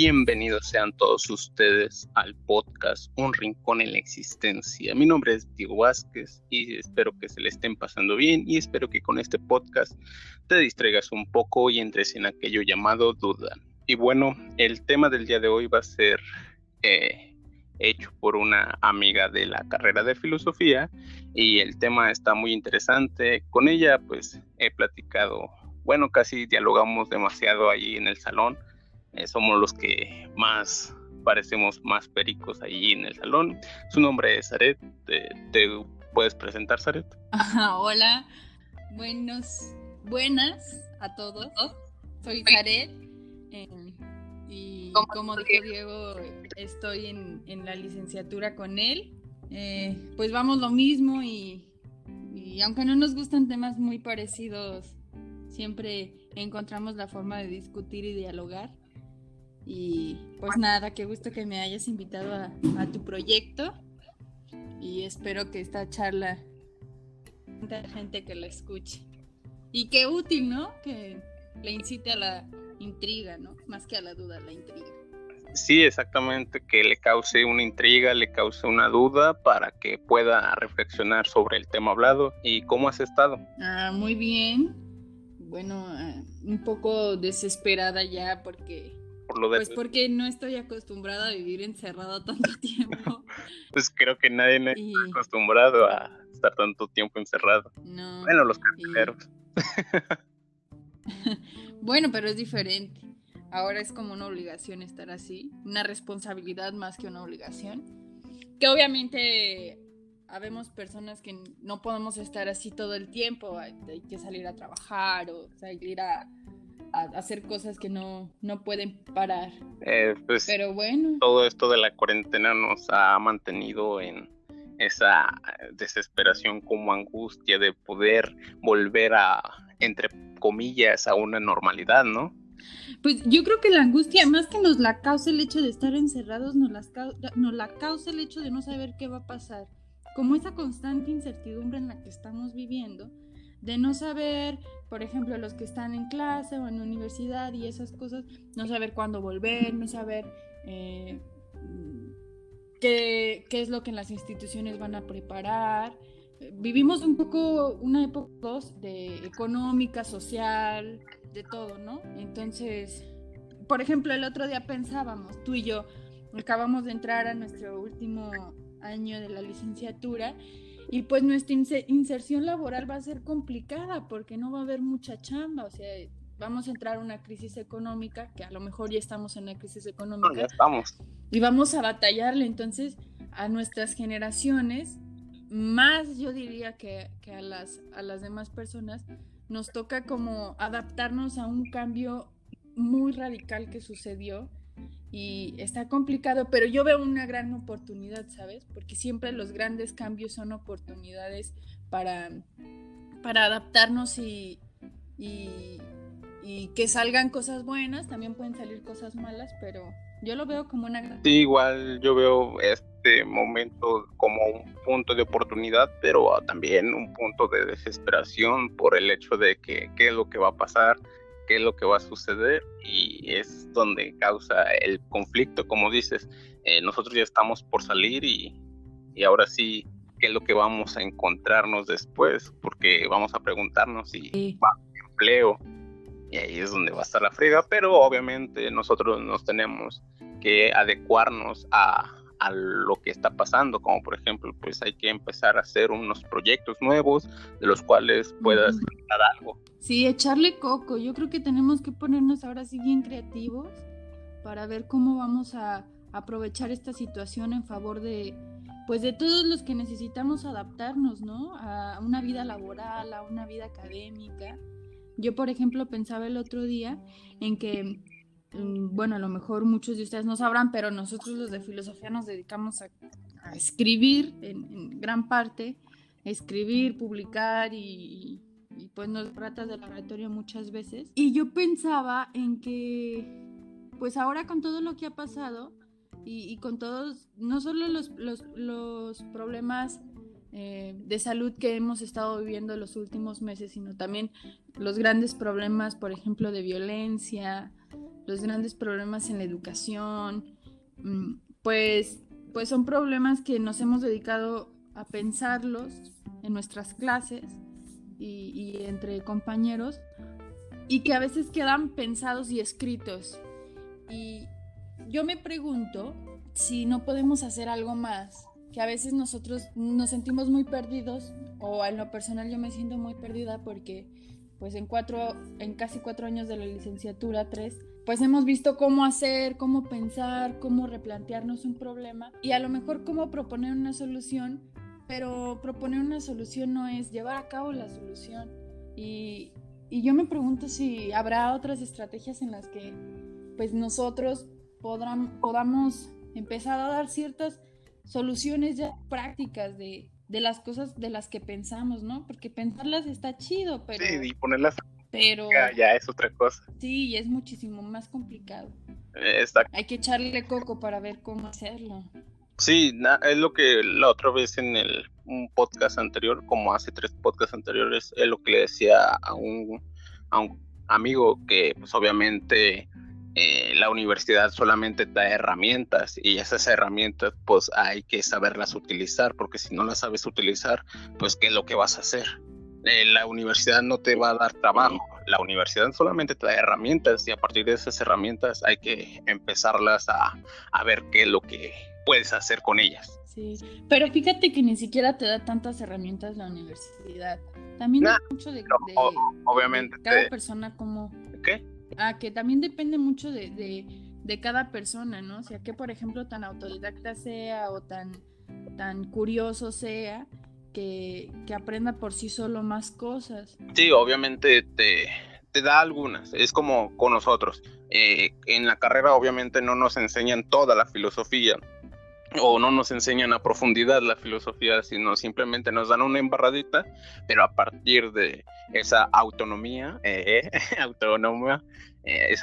Bienvenidos sean todos ustedes al podcast Un Rincón en la Existencia. Mi nombre es Diego Vázquez y espero que se le estén pasando bien y espero que con este podcast te distraigas un poco y entres en aquello llamado duda. Y bueno, el tema del día de hoy va a ser hecho por una amiga de la carrera de filosofía y el tema está muy interesante. Con ella pues he platicado, bueno, casi dialogamos demasiado ahí en el salón. Somos los que más parecemos más pericos ahí en el salón. Su nombre es Zaret. ¿Te puedes presentar, Zaret? Hola, buenas a todos. Soy Zaret y como dijo Diego, estoy en la licenciatura con él. Pues vamos lo mismo y aunque no nos gustan temas muy parecidos, siempre encontramos la forma de discutir y dialogar. Y pues nada, qué gusto que me hayas invitado a tu proyecto y espero que esta charla haya gente que la escuche. Y qué útil, ¿no? Que le incite a la intriga, ¿no? Más que a la duda, la intriga. Sí, exactamente, que le cause una intriga, le cause una duda para que pueda reflexionar sobre el tema hablado. ¿Y cómo has estado? Muy bien. Bueno, un poco desesperada ya porque no estoy acostumbrada a vivir encerrada tanto tiempo. Pues creo que nadie está acostumbrado a estar tanto tiempo encerrado. No. Bueno, los carceleros. Bueno, pero es diferente. Ahora es como una obligación estar así, una responsabilidad más que una obligación. Que obviamente habemos personas que no podemos estar así todo el tiempo, hay que salir a trabajar o salir a hacer cosas que no pueden parar. Pues, pero bueno, todo esto de la cuarentena nos ha mantenido en esa desesperación, como angustia de poder volver a, entre comillas, a una normalidad, ¿no? Pues yo creo que la angustia, más que nos la causa el hecho de estar encerrados, nos la causa el hecho de no saber qué va a pasar. Como esa constante incertidumbre en la que estamos viviendo, de no saber, por ejemplo, los que están en clase o en universidad y esas cosas, no saber cuándo volver, no saber qué es lo que las instituciones van a preparar. Vivimos un poco una época de económica, social, de todo, ¿no? Entonces, por ejemplo, el otro día pensábamos, tú y yo, acabamos de entrar a nuestro último año de la licenciatura y pues nuestra inserción laboral va a ser complicada porque no va a haber mucha chamba, o sea, vamos a entrar a una crisis económica, que a lo mejor ya estamos en la crisis económica. Ya estamos. Y vamos a batallarle, entonces, a nuestras generaciones, más yo diría que a las demás personas, nos toca como adaptarnos a un cambio muy radical que sucedió y está complicado, pero yo veo una gran oportunidad, ¿sabes? Porque siempre los grandes cambios son oportunidades para adaptarnos y que salgan cosas buenas, también pueden salir cosas malas, pero yo lo veo como una gran... Sí, igual yo veo este momento como un punto de oportunidad, pero también un punto de desesperación por el hecho de que qué es lo que va a pasar, qué es lo que va a suceder, y es donde causa el conflicto, como dices. Nosotros ya estamos por salir y ahora sí, qué es lo que vamos a encontrarnos después, porque vamos a preguntarnos si va a haber empleo, y ahí es donde va a estar la friega, pero obviamente nosotros nos tenemos que adecuarnos a lo que está pasando, como por ejemplo, pues hay que empezar a hacer unos proyectos nuevos de los cuales puedas generar algo. Sí, echarle coco. Yo creo que tenemos que ponernos ahora sí bien creativos para ver cómo vamos a aprovechar esta situación en favor de, pues, de todos los que necesitamos adaptarnos, ¿no? A una vida laboral, a una vida académica. Yo, por ejemplo, pensaba el otro día en que, bueno, a lo mejor muchos de ustedes no sabrán, pero nosotros los de filosofía nos dedicamos a escribir en gran parte, escribir, publicar y pues nos trata de laboratorio muchas veces. Y yo pensaba en que, pues ahora con todo lo que ha pasado y con todos, no solo los problemas de salud que hemos estado viviendo los últimos meses, sino también los grandes problemas, por ejemplo, de violencia, los grandes problemas en la educación, pues son problemas que nos hemos dedicado a pensarlos en nuestras clases y entre compañeros, y que a veces quedan pensados y escritos. Y yo me pregunto si no podemos hacer algo más, que a veces nosotros nos sentimos muy perdidos, o en lo personal yo me siento muy perdida porque pues en casi 4 años de la licenciatura, 3, pues hemos visto cómo hacer, cómo pensar, cómo replantearnos un problema y a lo mejor cómo proponer una solución, pero proponer una solución no es llevar a cabo la solución. Y yo me pregunto si habrá otras estrategias en las que pues nosotros podamos empezar a dar ciertas soluciones ya prácticas de las cosas de las que pensamos, ¿no? Porque pensarlas está chido, pero... Sí, y ponerlas pero ya es otra cosa. Sí, y es muchísimo más complicado. Exacto. Hay que echarle coco para ver cómo hacerlo. Sí, es lo que la otra vez en un podcast anterior, como hace 3 podcasts anteriores, es lo que le decía a un amigo que pues obviamente la universidad solamente da herramientas y esas herramientas pues hay que saberlas utilizar, porque si no las sabes utilizar, pues ¿qué es lo que vas a hacer? La universidad no te va a dar trabajo, la universidad solamente te da herramientas y a partir de esas herramientas hay que empezarlas a ver qué es lo que puedes hacer con ellas. Sí, pero fíjate que ni siquiera te da tantas herramientas la universidad. También depende mucho de obviamente de cada persona como... ¿Qué? Que también depende mucho de cada persona, ¿no? O sea, que por ejemplo tan autodidacta sea o tan curioso sea que aprenda por sí solo más cosas. Sí, obviamente te da algunas, es como con nosotros. En la carrera obviamente no nos enseñan toda la filosofía o no nos enseñan a profundidad la filosofía, sino simplemente nos dan una embarradita, pero a partir de esa autonomía, esa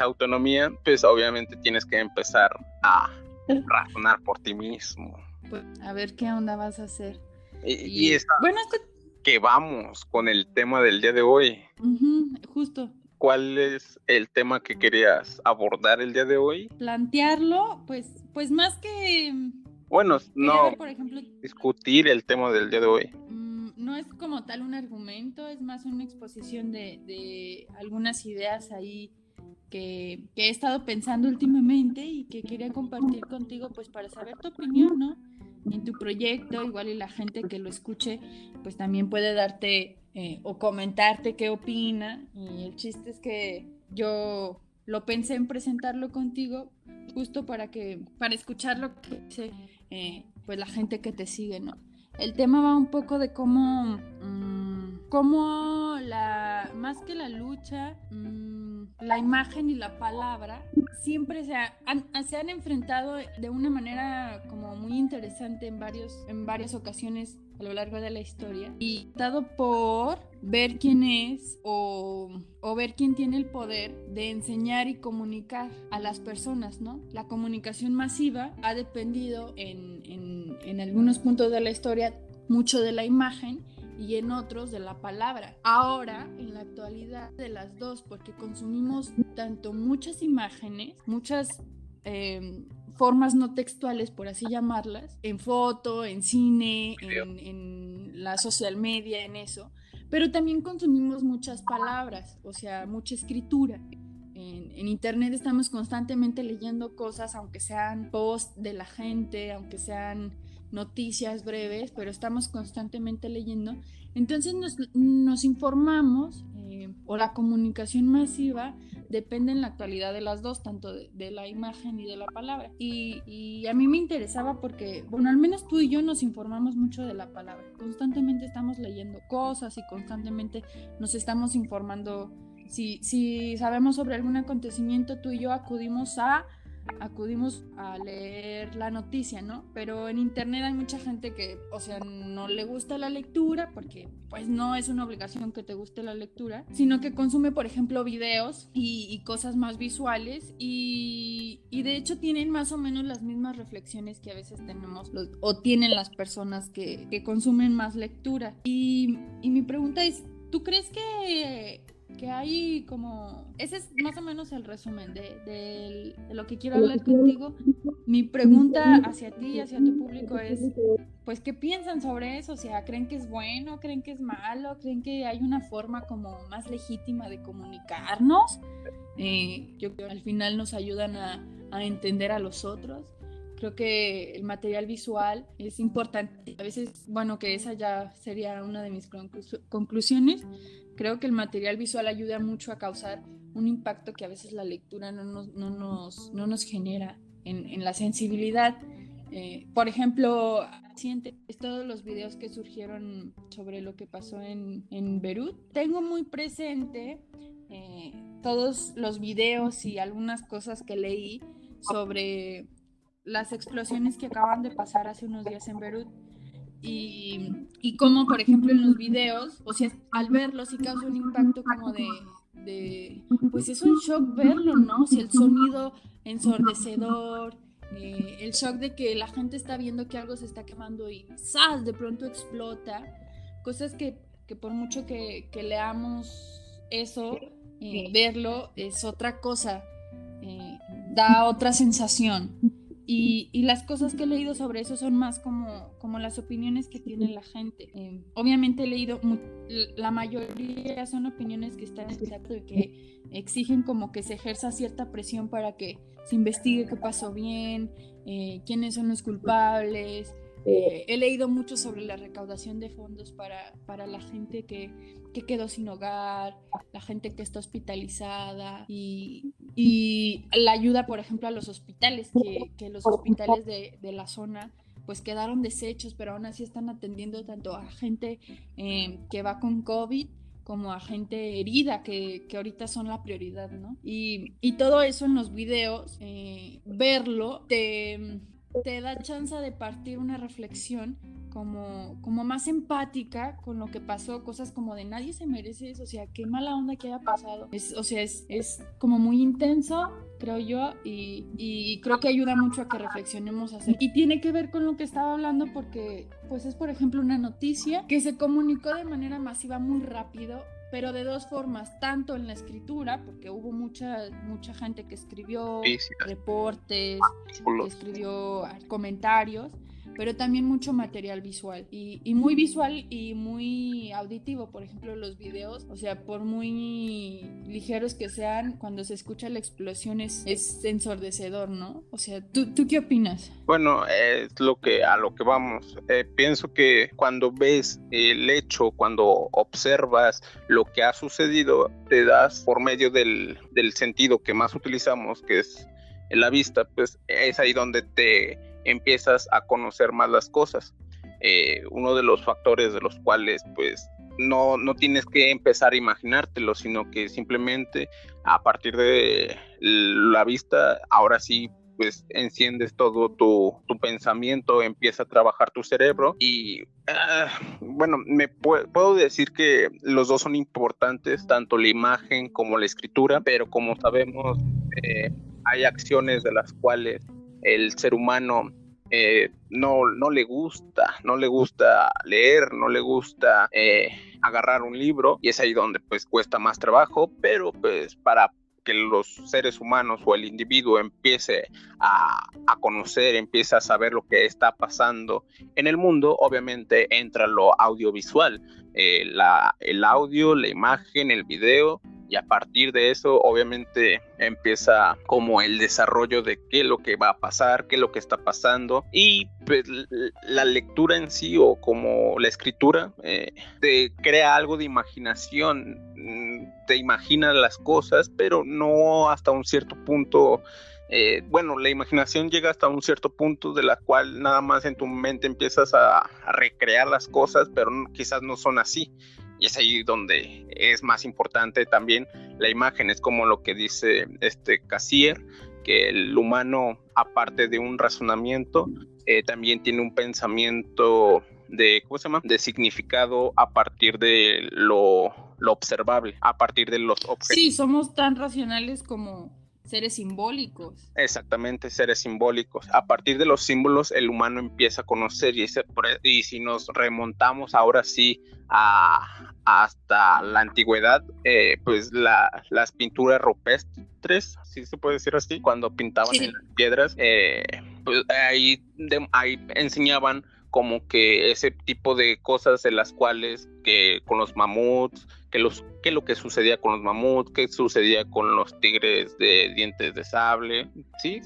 autonomía, pues obviamente tienes que empezar a razonar por ti mismo. Pues, a ver qué onda vas a hacer. Bueno, que vamos con el tema del día de hoy. Justo. ¿Cuál es el tema que querías abordar el día de hoy? Plantearlo, pues más que... Bueno, no, por ejemplo, discutir el tema del día de hoy. No es como tal un argumento, es más una exposición de algunas ideas ahí que he estado pensando últimamente y que quería compartir contigo pues para saber tu opinión, ¿no? En tu proyecto, igual y la gente que lo escuche pues también puede darte o comentarte qué opina, y el chiste es que yo lo pensé en presentarlo contigo justo para escuchar lo que dice pues la gente que te sigue, ¿no? El tema va un poco de cómo más que la lucha, la imagen y la palabra siempre se han enfrentado de una manera como muy interesante en varias ocasiones a lo largo de la historia, y dado por ver quién es o ver quién tiene el poder de enseñar y comunicar a las personas, ¿no? La comunicación masiva ha dependido en algunos puntos de la historia mucho de la imagen y en otros de la palabra. Ahora, en la actualidad, de las dos, porque consumimos tanto muchas imágenes, muchas formas no textuales, por así llamarlas, en foto, en cine, en la social media, en eso, pero también consumimos muchas palabras, o sea, mucha escritura. En internet estamos constantemente leyendo cosas, aunque sean posts de la gente, aunque sean noticias breves, pero estamos constantemente leyendo. Entonces nos informamos, o la comunicación masiva depende en la actualidad de las dos, tanto de la imagen y de la palabra. Y a mí me interesaba porque, bueno, al menos tú y yo nos informamos mucho de la palabra. Constantemente estamos leyendo cosas y constantemente nos estamos informando. Si sabemos sobre algún acontecimiento, tú y yo acudimos a leer la noticia, ¿no? Pero en internet hay mucha gente que, o sea, no le gusta la lectura, porque pues no es una obligación que te guste la lectura, sino que consume, por ejemplo, videos y cosas más visuales, y de hecho tienen más o menos las mismas reflexiones que a veces tenemos o tienen las personas que consumen más lectura. Y mi pregunta es, ¿tú crees que que hay como... Ese es más o menos el resumen de lo que quiero hablar contigo. Mi pregunta hacia ti y hacia tu público es, pues, ¿qué piensan sobre eso? O sea, ¿creen que es bueno? ¿Creen que es malo? ¿Creen que hay una forma como más legítima de comunicarnos? Yo creo que al final nos ayudan a entender a los otros. Creo que el material visual es importante. A veces, bueno, que esa ya sería una de mis conclusiones. Creo que el material visual ayuda mucho a causar un impacto que a veces la lectura no nos genera en la sensibilidad. Por ejemplo, todos los videos que surgieron sobre lo que pasó en Beirut, tengo muy presente todos los videos y algunas cosas que leí sobre las explosiones que acaban de pasar hace unos días en Beirut y cómo, por ejemplo, en los videos, o sea, al verlos sí causa un impacto como pues es un shock verlo, ¿no? O sea, el sonido ensordecedor, el shock de que la gente está viendo que algo se está quemando y ¡zas! De pronto explota, cosas que por mucho que leamos eso, verlo es otra cosa, da otra sensación. Y las cosas que he leído sobre eso son más como las opiniones que tiene la gente. Obviamente he leído, la mayoría son opiniones que están en desacuerdo y que exigen como que se ejerza cierta presión para que se investigue qué pasó bien, quiénes son los culpables. He leído mucho sobre la recaudación de fondos para la gente que quedó sin hogar, la gente que está hospitalizada y la ayuda, por ejemplo, a los hospitales, que los hospitales de la zona pues quedaron deshechos, pero aún así están atendiendo tanto a gente que va con COVID como a gente herida, que ahorita son la prioridad, ¿no? Y todo eso en los videos, verlo, te da chance de partir una reflexión como más empática con lo que pasó, cosas como de nadie se merece eso, o sea, qué mala onda que haya pasado. O sea, es como muy intenso, creo yo, y creo que ayuda mucho a que reflexionemos acerca. Y tiene que ver con lo que estaba hablando porque, pues es por ejemplo una noticia que se comunicó de manera masiva muy rápido, pero de dos formas, tanto en la escritura, porque hubo mucha gente que escribió reportes, que escribió comentarios, pero también mucho material visual y muy visual y muy auditivo. Por ejemplo, los videos, o sea, por muy ligeros que sean, cuando se escucha la explosión es ensordecedor, ¿no? O sea, ¿tú qué opinas? Bueno, es a lo que vamos. Pienso que cuando ves el hecho, cuando observas lo que ha sucedido, te das por medio del sentido que más utilizamos, que es la vista, pues es ahí donde te empiezas a conocer más las cosas. Uno de los factores de los cuales pues no tienes que empezar a imaginártelo, sino que simplemente a partir de la vista, ahora sí pues enciendes todo tu pensamiento, empieza a trabajar tu cerebro y bueno, puedo decir que los dos son importantes, tanto la imagen como la escritura, pero como sabemos hay acciones de las cuales el ser humano no le gusta leer, no le gusta agarrar un libro, y es ahí donde pues cuesta más trabajo, pero pues para que los seres humanos o el individuo empiece a conocer, empiece a saber lo que está pasando en el mundo, obviamente entra lo audiovisual, el audio, la imagen, el video, y a partir de eso obviamente empieza como el desarrollo de qué es lo que va a pasar, qué es lo que está pasando, y pues la lectura en sí o como la escritura te crea algo de imaginación, te imaginas las cosas, pero no hasta un cierto punto. Bueno, la imaginación llega hasta un cierto punto de la cual nada más en tu mente empiezas a recrear las cosas, pero quizás no son así. Y es ahí donde es más importante también la imagen. Es como lo que dice Cassirer, que el humano, aparte de un razonamiento, también tiene un pensamiento de significado a partir de lo observable, a partir de los objetos. Sí, somos tan racionales como seres simbólicos. Exactamente, seres simbólicos. A partir de los símbolos el humano empieza a conocer, y si nos remontamos ahora sí hasta la antigüedad, pues las pinturas rupestres, si se puede decir así, cuando pintaban en las piedras, pues ahí enseñaban como que ese tipo de cosas de las cuales que con los mamuts, que lo que sucedía con los mamuts, que sucedía con los tigres de dientes de sable. Sí.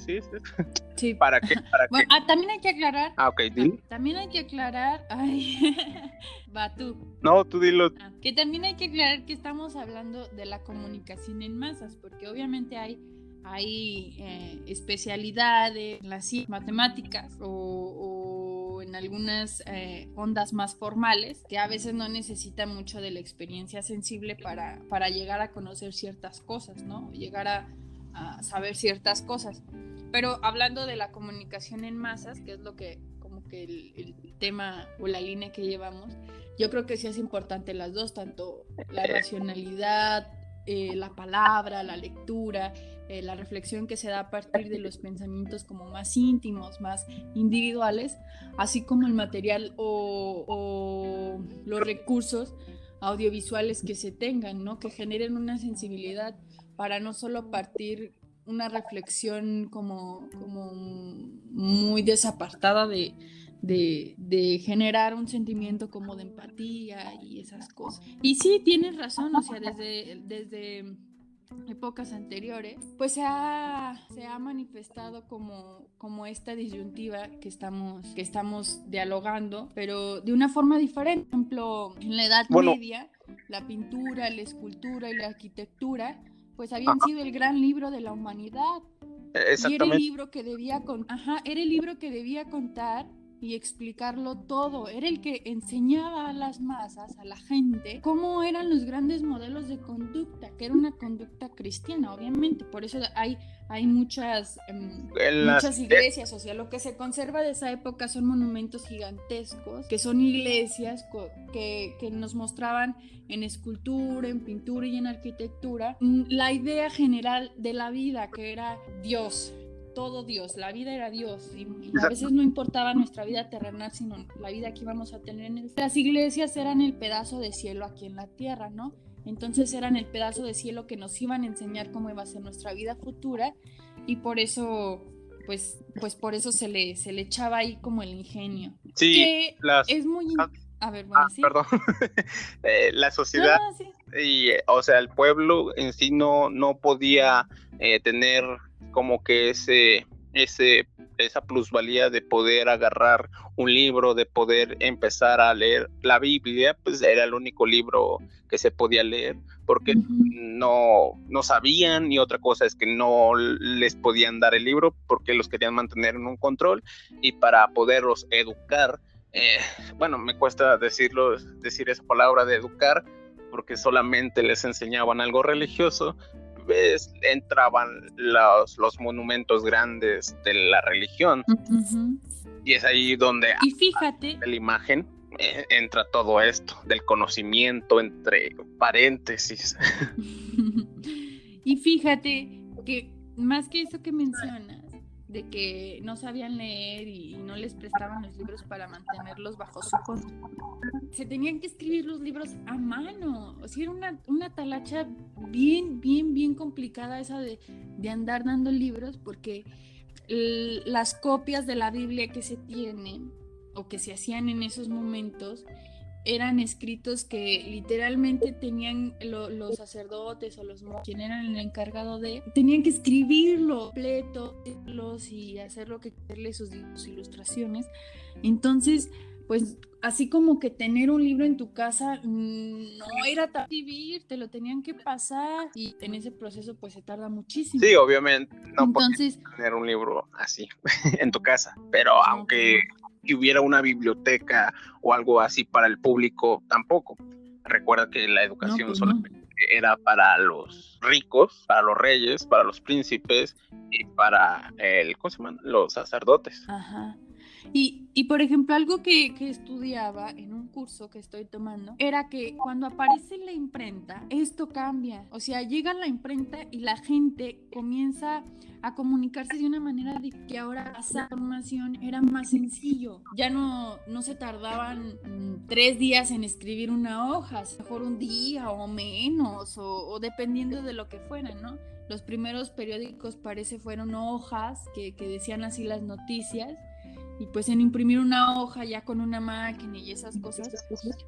Sí. ¿Para qué? Bueno, también hay que aclarar. Ok, dile. También hay que aclarar. Ay, va tú. No, tú dilo. Que también hay que aclarar que estamos hablando de la comunicación en masas, porque obviamente hay especialidades en las matemáticas o en algunas ondas más formales que a veces no necesitan mucho de la experiencia sensible para llegar a conocer ciertas cosas, ¿no? Llegar a saber ciertas cosas. Pero hablando de la comunicación en masas, que es lo que como que el tema o la línea que llevamos, yo creo que sí es importante las dos, tanto la racionalidad, la palabra, la lectura, la reflexión que se da a partir de los pensamientos como más íntimos, más individuales, así como el material o los recursos audiovisuales que se tengan, ¿no? Que generen una sensibilidad para no solo partir una reflexión como muy desapartada de generar un sentimiento como de empatía y esas cosas. Y sí, tienes razón, o sea, desde épocas anteriores, pues se ha manifestado como esta disyuntiva que estamos dialogando, pero de una forma diferente. Por ejemplo, en la Edad Media, la pintura, la escultura y la arquitectura pues habían sido el gran libro de la humanidad. Y era el libro que debía era el libro que debía contar y explicarlo todo. Era el que enseñaba a las masas, a la gente, cómo eran los grandes modelos de conducta, que era una conducta cristiana, obviamente. Por eso hay muchas iglesias, o sea, lo que se conserva de esa época son monumentos gigantescos, que son iglesias que nos mostraban en escultura, en pintura y en arquitectura la idea general de la vida, que era Dios. Todo Dios, la vida era Dios y a veces no importaba nuestra vida terrenal, sino la vida que íbamos a tener en el cielo. Las iglesias eran el pedazo de cielo aquí en la tierra, ¿no? Entonces eran el pedazo de cielo que nos iban a enseñar cómo iba a ser nuestra vida futura y por eso, pues por eso se le echaba ahí como el ingenio. Sí, que es muy... A ver, bueno, sí. Perdón. La sociedad sí. Y, o sea, el pueblo en sí no podía tener como que esa plusvalía de poder agarrar un libro, de poder empezar a leer la Biblia, pues era el único libro que se podía leer, porque no sabían, y otra cosa es que no les podían dar el libro porque los querían mantener en un control, y para poderlos educar, bueno, me cuesta decir esa palabra de educar, porque solamente les enseñaban algo religioso, pues entraban los monumentos grandes de la religión. Y es ahí donde y fíjate de la imagen entra todo esto del conocimiento entre paréntesis. Y fíjate que más que eso que mencionas de que no sabían leer y no les prestaban los libros para mantenerlos bajo su control, se tenían que escribir los libros a mano. O sea, era una talacha bien complicada esa de andar dando libros, porque las copias de la Biblia que se tienen o que se hacían en esos momentos eran escritos que literalmente tenían los sacerdotes o los monjes, quien eran el encargado tenían que escribirlo completo y hacerlo, que hacerle sus ilustraciones. Entonces, pues así como que tener un libro en tu casa no era tan escribir, te lo tenían que pasar, y en ese proceso pues se tarda muchísimo. Sí, obviamente no puedes tener un libro así en tu casa, pero aunque hubiera una biblioteca o algo así para el público, tampoco. Recuerda que la educación solamente era para los ricos, para los reyes, para los príncipes y para ¿cómo se llaman? Los sacerdotes. Ajá. Y por ejemplo, algo que estudiaba en un curso que estoy tomando era que cuando aparece la imprenta, esto cambia. O sea, llega la imprenta y la gente comienza a comunicarse de una manera de que ahora esa información era más sencillo. Ya no se tardaban 3 días en escribir una hoja, mejor un día o menos, o dependiendo de lo que fuera, ¿no? Los primeros periódicos parece fueron hojas que decían así las noticias, y pues en imprimir una hoja ya con una máquina y esas cosas,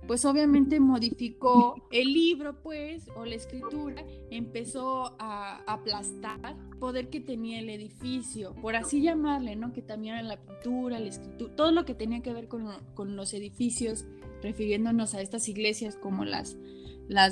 pues obviamente modificó el libro, pues, o la escritura, empezó a aplastar el poder que tenía el edificio, por así llamarle, ¿no? Que también era la pintura, la escritura, todo lo que tenía que ver con los edificios, refiriéndonos a estas iglesias como las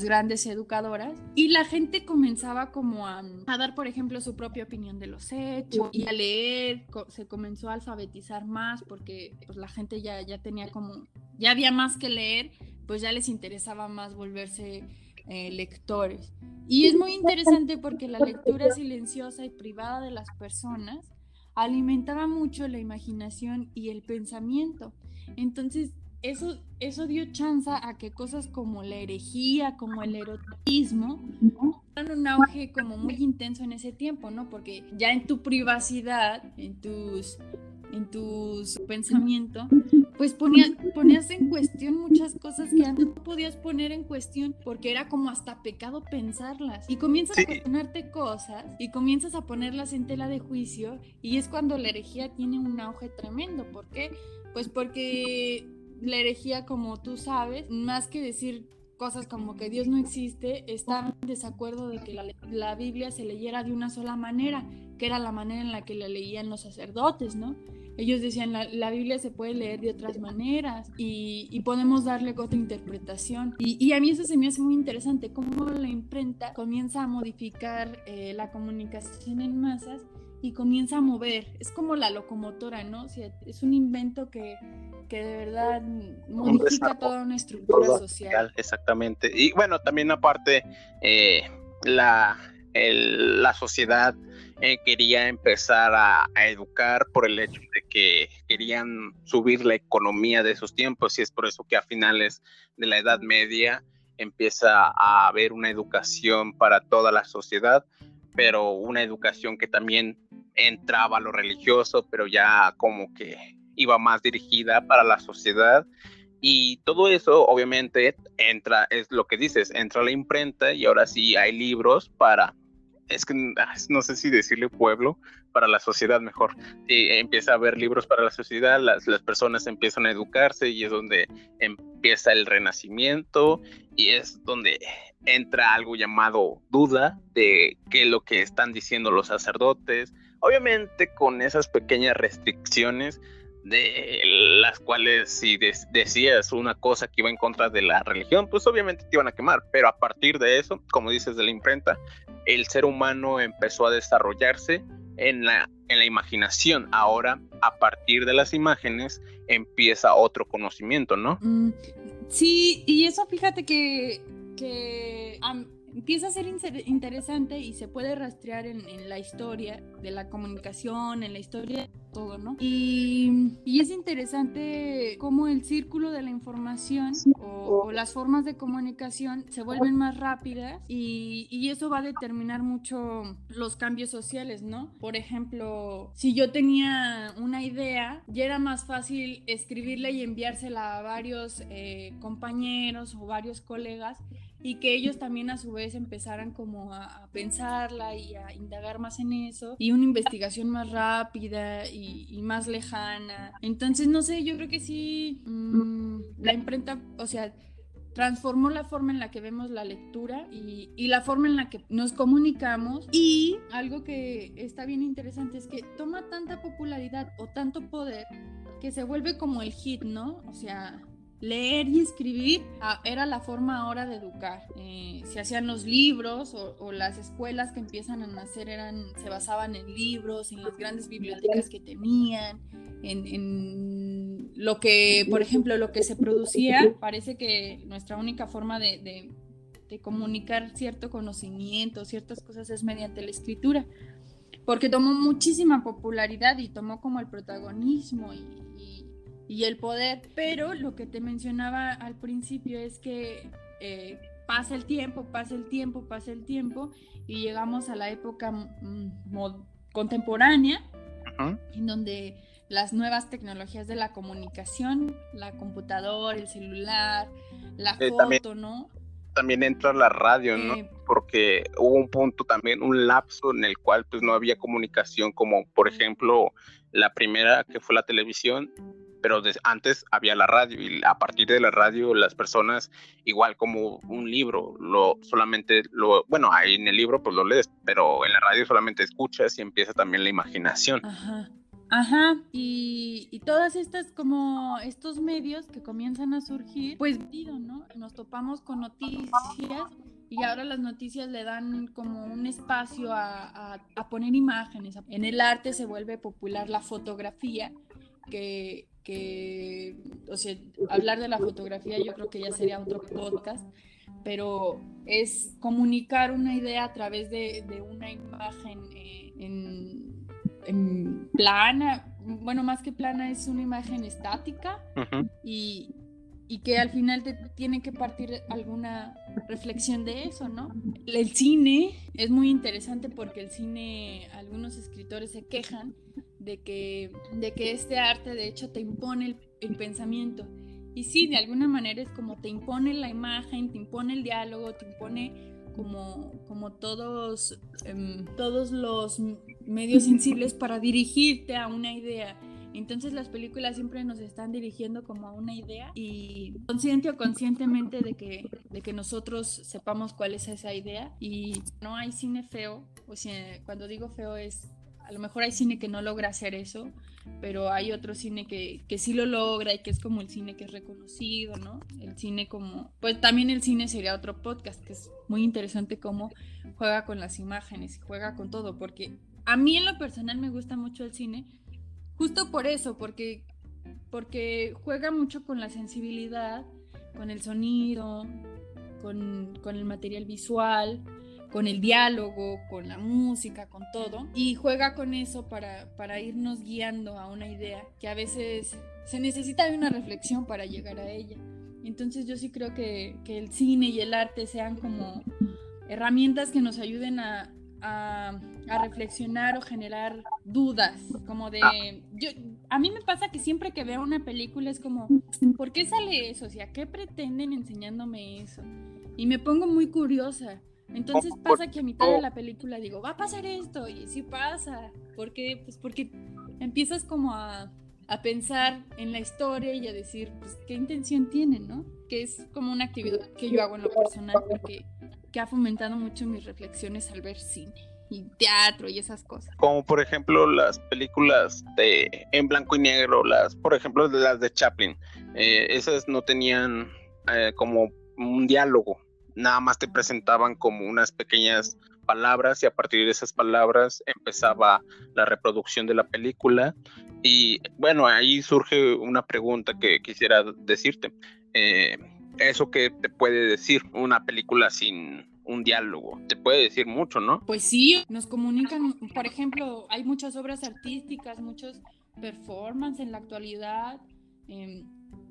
grandes educadoras, y la gente comenzaba como a dar, por ejemplo, su propia opinión de los hechos, y a leer, se comenzó a alfabetizar más, porque pues la gente ya tenía como, ya había más que leer, pues ya les interesaba más volverse lectores. Y es muy interesante porque la lectura silenciosa y privada de las personas alimentaba mucho la imaginación y el pensamiento. Entonces, eso dio chance a que cosas como la herejía, como el erotismo, tuvieran un auge como muy intenso en ese tiempo, ¿no? Porque ya en tu privacidad, en tus pensamientos, pues ponías en cuestión muchas cosas que antes no podías poner en cuestión porque era como hasta pecado pensarlas. Y comienzas a cuestionarte cosas y comienzas a ponerlas en tela de juicio, y es cuando la herejía tiene un auge tremendo. ¿Por qué? Pues porque la herejía, como tú sabes, más que decir cosas como que Dios no existe, está en desacuerdo de que la Biblia se leyera de una sola manera, que era la manera en la que la leían los sacerdotes, ¿no? Ellos decían, la Biblia se puede leer de otras maneras y podemos darle otra interpretación. Y a mí eso se me hace muy interesante, cómo la imprenta comienza a modificar la comunicación en masas y comienza a mover. Es como la locomotora, ¿no? O sea, es un invento que de verdad modifica toda una estructura social. Exactamente. Y bueno, también aparte, la sociedad quería empezar a educar por el hecho de que querían subir la economía de esos tiempos, y es por eso que a finales de la Edad Media empieza a haber una educación para toda la sociedad, pero una educación que también entraba a lo religioso, pero ya como que iba más dirigida para la sociedad. Y todo eso obviamente entra, es lo que dices, entra a la imprenta, y ahora sí hay libros para, es que no sé si decirle pueblo, para la sociedad mejor. Empieza a haber libros para la sociedad, las personas empiezan a educarse, y es donde empieza el renacimiento, y es donde entra algo llamado duda de qué es lo que están diciendo los sacerdotes, obviamente con esas pequeñas restricciones de las cuales si decías una cosa que iba en contra de la religión, pues obviamente te iban a quemar. Pero a partir de eso, como dices, de la imprenta, el ser humano empezó a desarrollarse en la imaginación. Ahora, a partir de las imágenes, empieza otro conocimiento, ¿no? Sí, y eso fíjate que empieza a ser interesante y se puede rastrear en la historia de la comunicación, en la historia de todo, ¿no? Y es interesante cómo el círculo de la información o las formas de comunicación se vuelven más rápidas, y eso va a determinar mucho los cambios sociales, ¿no? Por ejemplo, si yo tenía una idea, ya era más fácil escribirla y enviársela a varios compañeros o varios colegas, y que ellos también a su vez empezaran como a pensarla y a indagar más en eso, y una investigación más rápida y más lejana. Entonces, no sé, yo creo que sí, la imprenta, o sea, transformó la forma en la que vemos la lectura y la forma en la que nos comunicamos. Y algo que está bien interesante es que toma tanta popularidad o tanto poder que se vuelve como el hit, ¿no? O sea, leer y escribir era la forma ahora de educar. Se hacían los libros, o las escuelas que empiezan a nacer se basaban en libros, en las grandes bibliotecas que tenían, en lo que, por ejemplo, lo que se producía. Parece que nuestra única forma de comunicar cierto conocimiento, ciertas cosas, es mediante la escritura, porque tomó muchísima popularidad y tomó como el protagonismo, y y el poder. Pero lo que te mencionaba al principio es que pasa el tiempo y llegamos a la época contemporánea, en donde las nuevas tecnologías de la comunicación, la computadora, el celular, la foto, ¿no? También entra la radio, ¿no? Porque hubo un punto también, un lapso en el cual pues no había comunicación, como por ejemplo la primera que fue la televisión, pero antes había la radio, y a partir de la radio las personas, igual como un libro, bueno, ahí en el libro pues lo lees, pero en la radio solamente escuchas y empieza también la imaginación. Ajá, y todas estas, como estos medios que comienzan a surgir, pues, ¿no? Nos topamos con noticias, y ahora las noticias le dan como un espacio a poner imágenes. En el arte se vuelve popular la fotografía, o sea, hablar de la fotografía yo creo que ya sería otro podcast, pero es comunicar una idea a través de una imagen en plana, bueno, más que plana, es una imagen estática. y que al final te tiene que partir alguna reflexión de eso, ¿no? El cine es muy interesante porque el cine, algunos escritores se quejan de que este arte de hecho te impone el pensamiento. Y sí, de alguna manera es como te impone la imagen, te impone el diálogo, te impone como todos los medios sensibles para dirigirte a una idea. Entonces las películas siempre nos están dirigiendo como a una idea, y consciente o conscientemente de que nosotros sepamos cuál es esa idea. Y no hay cine feo, o sea, cuando digo feo es, a lo mejor hay cine que no logra hacer eso, pero hay otro cine que sí lo logra, y que es como el cine que es reconocido, ¿no? El cine como, pues también el cine sería otro podcast, que es muy interesante cómo juega con las imágenes, juega con todo, porque a mí en lo personal me gusta mucho el cine, justo por eso, porque juega mucho con la sensibilidad, con el sonido, con el material visual, con el diálogo, con la música, con todo, y juega con eso para irnos guiando a una idea que a veces se necesita de una reflexión para llegar a ella. Entonces yo sí creo que el cine y el arte sean como herramientas que nos ayuden a reflexionar o generar dudas, como de... a mí me pasa que siempre que veo una película es como, ¿por qué sale eso? O sea, ¿qué pretenden enseñándome eso? Y me pongo muy curiosa. Entonces pasa que a mitad de la película digo, va a pasar esto, y sí pasa. ¿Por qué? Pues porque empiezas como a pensar en la historia y a decir, pues, ¿qué intención tiene, no? Que es como una actividad que yo hago en lo personal, porque que ha fomentado mucho mis reflexiones al ver cine y teatro y esas cosas. Como por ejemplo las películas en blanco y negro, por ejemplo las de Chaplin, esas no tenían como un diálogo, nada más te presentaban como unas pequeñas palabras, y a partir de esas palabras empezaba la reproducción de la película. Y bueno, ahí surge una pregunta que quisiera decirte. ¿Eso qué te puede decir una película sin un diálogo? Te puede decir mucho, ¿no? Pues sí, nos comunican, por ejemplo, hay muchas obras artísticas, muchos performances en la actualidad,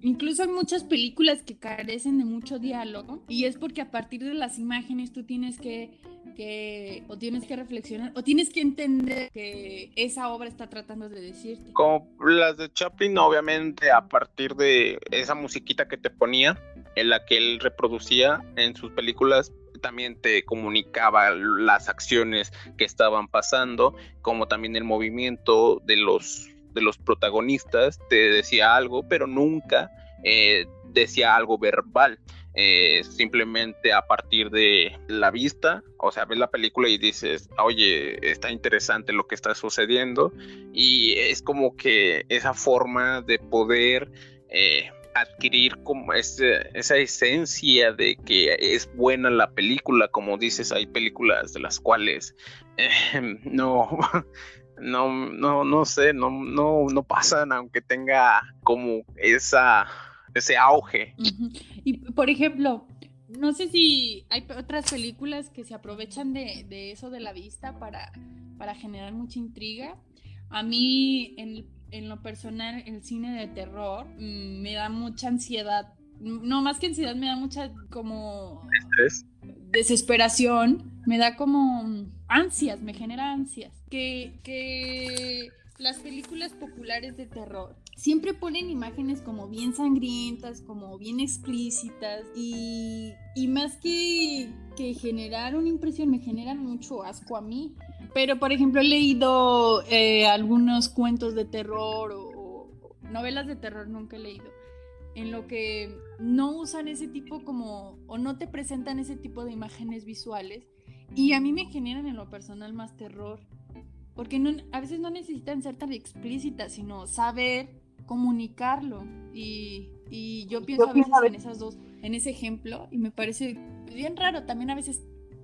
incluso hay muchas películas que carecen de mucho diálogo, y es porque a partir de las imágenes tú tienes que o tienes que reflexionar o tienes que entender que esa obra está tratando de decirte. Como las de Chaplin, obviamente a partir de esa musiquita que te ponía, en la que él reproducía en sus películas, también te comunicaba las acciones que estaban pasando, como también el movimiento de los protagonistas, te decía algo, pero nunca decía algo verbal. Simplemente a partir de la vista, o sea, ves la película y dices, oye, está interesante lo que está sucediendo, y es como que esa forma de poder adquirir como esa esencia de que es buena la película. Como dices, hay películas de las cuales no sé, no pasan, aunque tenga como ese auge. Uh-huh. Y por ejemplo, no sé si hay otras películas que se aprovechan de eso de la vista para generar mucha intriga. A mí, en lo personal, el cine de terror me da mucha ansiedad. No, más que ansiedad, me da mucha como ¿Estrés? desesperación, me da como ansias, me genera ansias. Que las películas populares de terror siempre ponen imágenes como bien sangrientas, como bien explícitas y más que generar una impresión, me generan mucho asco a mí. Pero, por ejemplo, he leído algunos cuentos de terror o novelas de terror, nunca he leído, en lo que no usan ese tipo como, o no te presentan ese tipo de imágenes visuales, y a mí me generan en lo personal más terror, porque no, a veces no necesitan ser tan explícitas, sino saber comunicarlo, y yo pienso a veces en esas dos, en ese ejemplo, y me parece bien raro. También a veces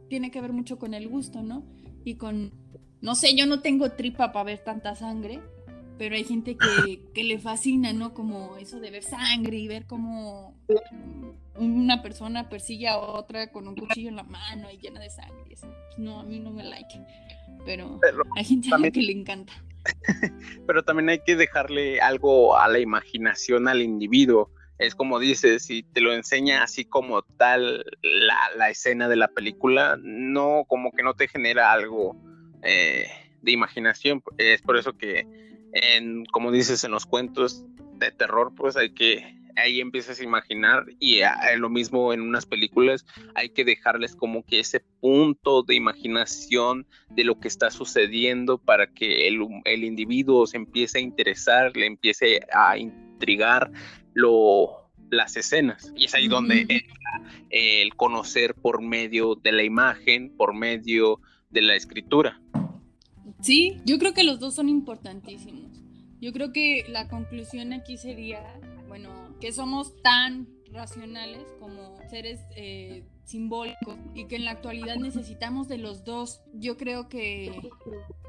tiene que ver mucho con el gusto, ¿no? Y con, no sé, yo no tengo tripa para ver tanta sangre, pero hay gente que le fascina, ¿no? Como eso de ver sangre y ver cómo una persona persigue a otra con un cuchillo en la mano y llena de sangre. Eso, no, a mí no me like, pero Pero hay gente a la que le encanta. pero también hay que dejarle algo a la imaginación al individuo. Es como dices, si te lo enseña así como tal la escena de la película, no, como que no te genera algo de imaginación. Es por eso que, como dices, en los cuentos de terror, pues ahí empiezas a imaginar, y lo mismo en unas películas, hay que dejarles como que ese punto de imaginación de lo que está sucediendo para que el individuo se empiece a interesar, le empiece a intrigar las escenas. Y es ahí donde entra el conocer por medio de la imagen, por medio de la escritura. Sí, yo creo que los dos son importantísimos. Yo creo que la conclusión aquí sería, bueno, que somos tan racionales como seres simbólicos y que en la actualidad necesitamos de los dos. Yo creo que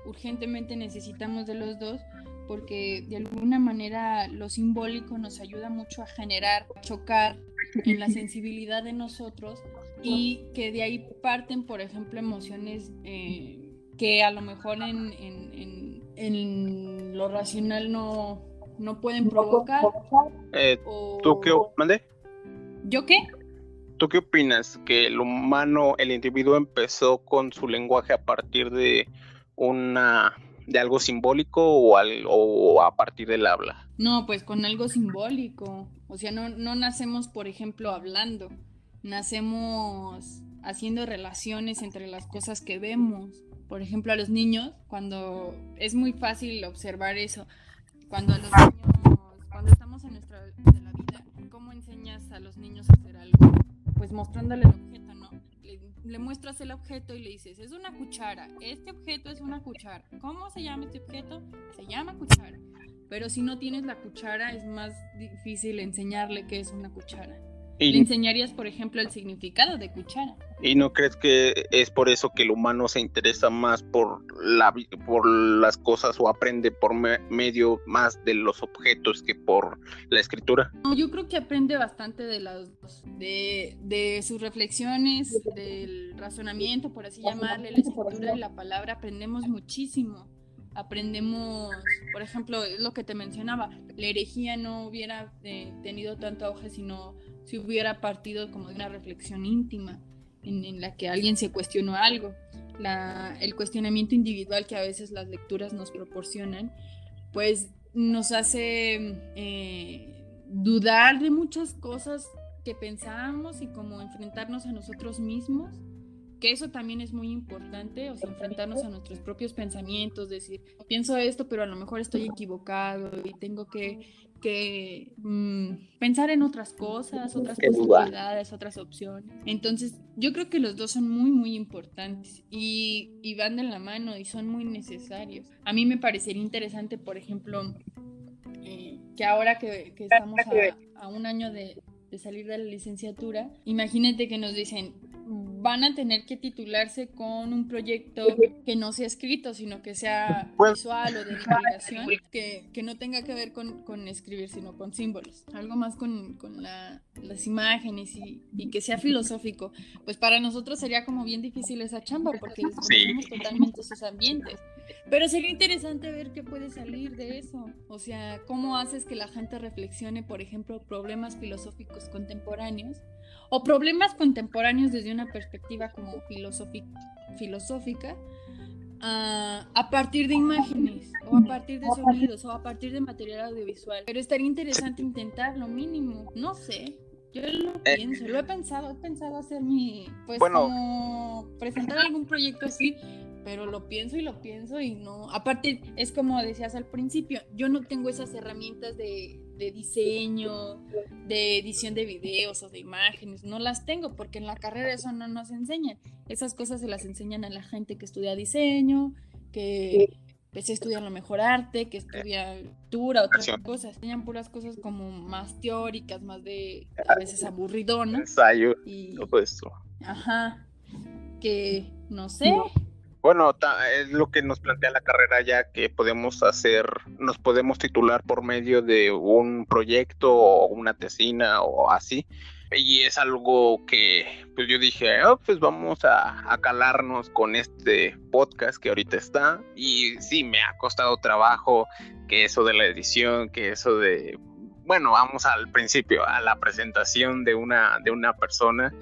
urgentemente necesitamos de los dos, porque de alguna manera lo simbólico nos ayuda mucho a generar, chocar en la sensibilidad de nosotros, y que de ahí parten, por ejemplo, emociones que a lo mejor en lo racional no pueden provocar. ¿Tú qué mandé? ¿Yo qué? ¿Tú qué opinas? ¿Que el humano, el individuo empezó con su lenguaje a partir de de algo simbólico o a partir del habla? No, pues con algo simbólico. O sea, no nacemos, por ejemplo, hablando. Nacemos haciendo relaciones entre las cosas que vemos. Por ejemplo, a los niños, cuando es muy fácil observar eso, cuando a los niños, cuando estamos en nuestra de la vida, ¿cómo enseñas a los niños a hacer algo? Pues mostrándole el objeto, ¿no? Le muestras el objeto y le dices, es una cuchara, este objeto es una cuchara. ¿Cómo se llama este objeto? Se llama cuchara. Pero si no tienes la cuchara, es más difícil enseñarle qué es una cuchara. Le enseñarías, por ejemplo, el significado de cuchara. ¿Y no crees que es por eso que el humano se interesa más por las cosas, o aprende por medio más de los objetos que por la escritura? No, yo creo que aprende bastante de las dos, de sus reflexiones, del razonamiento, por así llamarle, la escritura y la palabra. Aprendemos muchísimo. Aprendemos, por ejemplo, es lo que te mencionaba, la herejía no hubiera tenido tanto auge si hubiera partido como de una reflexión íntima en la que alguien se cuestionó algo. El cuestionamiento individual que a veces las lecturas nos proporcionan, pues nos hace dudar de muchas cosas que pensábamos y como enfrentarnos a nosotros mismos, que eso también es muy importante. O sea, enfrentarnos a nuestros propios pensamientos, decir, pienso esto, pero a lo mejor estoy equivocado y tengo que pensar en otras cosas, otras posibilidades, otras opciones. Entonces, yo creo que los dos son muy, muy importantes y van de la mano y son muy necesarios. A mí me parecería interesante, por ejemplo, que ahora que estamos a un año de salir de la licenciatura, imagínate que nos dicen, van a tener que titularse con un proyecto que no sea escrito, sino que sea visual o de investigación, que no tenga que ver con escribir, sino con símbolos, algo más con las imágenes y que sea filosófico? Pues para nosotros sería como bien difícil esa chamba porque desconocemos totalmente esos ambientes. Pero sería interesante ver qué puede salir de eso. O sea, cómo haces que la gente reflexione, por ejemplo, problemas filosóficos contemporáneos o problemas contemporáneos desde una perspectiva como filosófica a partir de imágenes o a partir de sonidos o a partir de material audiovisual. Pero estaría interesante intentarlo mínimo. No sé. Yo lo he pensado hacer como presentar algún proyecto así, pero lo pienso y no. Aparte, es como decías al principio, yo no tengo esas herramientas de diseño, de edición de videos o de imágenes, no las tengo porque en la carrera eso no nos enseñan. Esas cosas se las enseñan a la gente que estudia diseño, que pues estudia a lo mejor arte, que estudia cultura, otras cosas. Enseñan puras cosas como más teóricas, más de a veces aburridonas. Ensayo, todo esto. Ajá, que no sé. Bueno, es lo que nos plantea la carrera ya, que nos podemos titular por medio de un proyecto o una tesina o así. Y es algo que pues yo dije, pues vamos a calarnos con este podcast que ahorita está. Y sí, me ha costado trabajo, que eso de la edición, que eso de... Bueno, vamos al principio, a la presentación de una persona.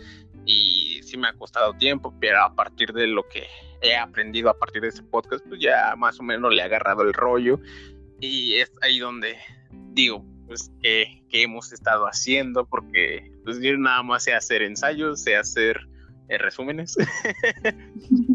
Y sí me ha costado tiempo, pero a partir de lo que he aprendido a partir de este podcast, pues ya más o menos le he agarrado el rollo. Y es ahí donde digo, pues, que hemos estado haciendo, porque pues yo nada más sé hacer ensayos, sé hacer resúmenes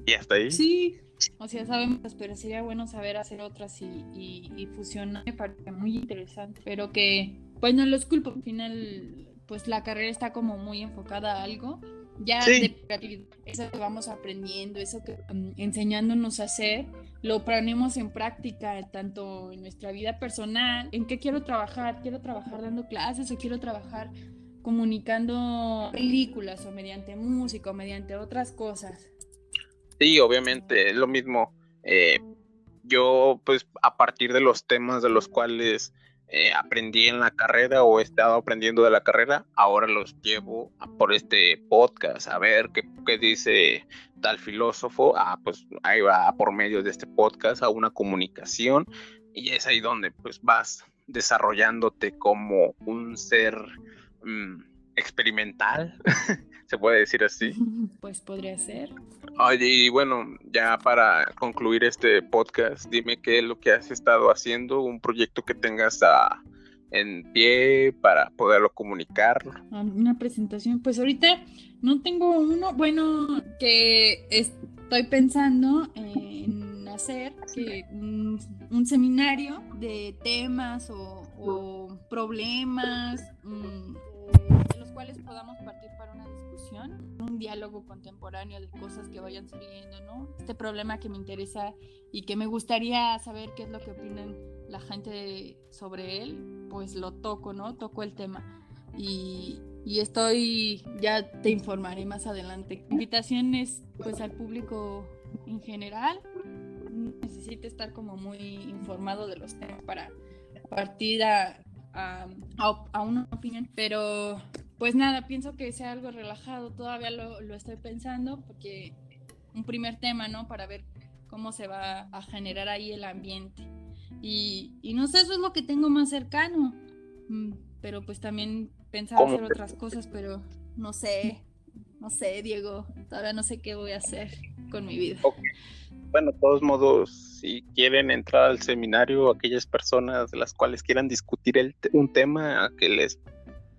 y hasta ahí. Sí, o sea, sabemos, pero sería bueno saber hacer otras y fusionar. Me parece muy interesante, pero que pues no los culpo, al final pues la carrera está como muy enfocada a algo ya de creatividad, eso que vamos aprendiendo, eso que enseñándonos a hacer, lo ponemos en práctica tanto en nuestra vida personal, en qué quiero trabajar dando clases o quiero trabajar comunicando películas o mediante música o mediante otras cosas. Sí, obviamente, es lo mismo. Yo, pues, a partir de los temas de los cuales aprendí en la carrera o he estado aprendiendo de la carrera, ahora los llevo por este podcast, a ver qué dice tal filósofo. Pues ahí va por medio de este podcast a una comunicación, y es ahí donde pues vas desarrollándote como un ser experimental, se puede decir así. Pues podría ser. Oye, y bueno, ya para concluir este podcast, dime qué es lo que has estado haciendo, un proyecto que tengas en pie para poderlo comunicar. Una presentación, pues ahorita no tengo uno, bueno, que estoy pensando en hacer un seminario de temas o problemas de los cuales podamos partir para una discusión, un diálogo contemporáneo de cosas que vayan saliendo, ¿no? Este problema que me interesa y que me gustaría saber qué es lo que opinan la gente sobre él, pues lo toco, ¿no? Toco el tema y ya te informaré más adelante. Invitaciones pues al público en general, necesita estar como muy informado de los temas para partir a una opinión, pero pues nada, pienso que sea algo relajado, todavía lo estoy pensando porque un primer tema, ¿no? Para ver cómo se va a generar ahí el ambiente y no sé, eso es lo que tengo más cercano, pero pues también pensaba hacer otras cosas, pero no sé, Diego, todavía no sé qué voy a hacer con mi vida. Okay. Bueno, de todos modos, si quieren entrar al seminario, aquellas personas de las cuales quieran discutir un tema que les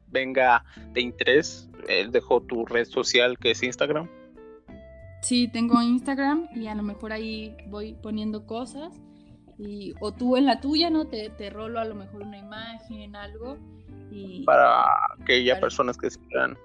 venga de interés, dejo tu red social, que es Instagram. Sí, tengo Instagram y a lo mejor ahí voy poniendo cosas o tú en la tuya, ¿no? Te rolo a lo mejor una imagen, algo. Para aquellas personas que se quieran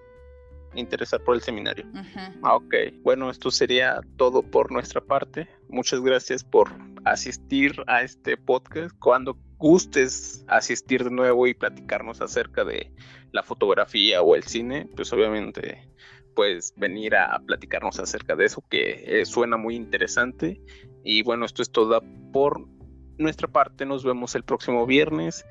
interesar por el seminario. Ajá. Ok, bueno, esto sería todo por nuestra parte. Muchas gracias por asistir a este podcast. Cuando gustes asistir de nuevo y platicarnos acerca de la fotografía o el cine, pues obviamente pues venir a platicarnos acerca de eso, que suena muy interesante. Y bueno, esto es todo por nuestra parte. Nos vemos el próximo viernes.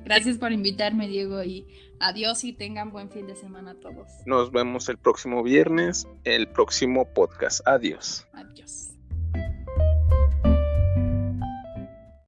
Gracias por invitarme, Diego, y adiós y tengan buen fin de semana a todos. Nos vemos el próximo viernes, el próximo podcast. Adiós. Adiós.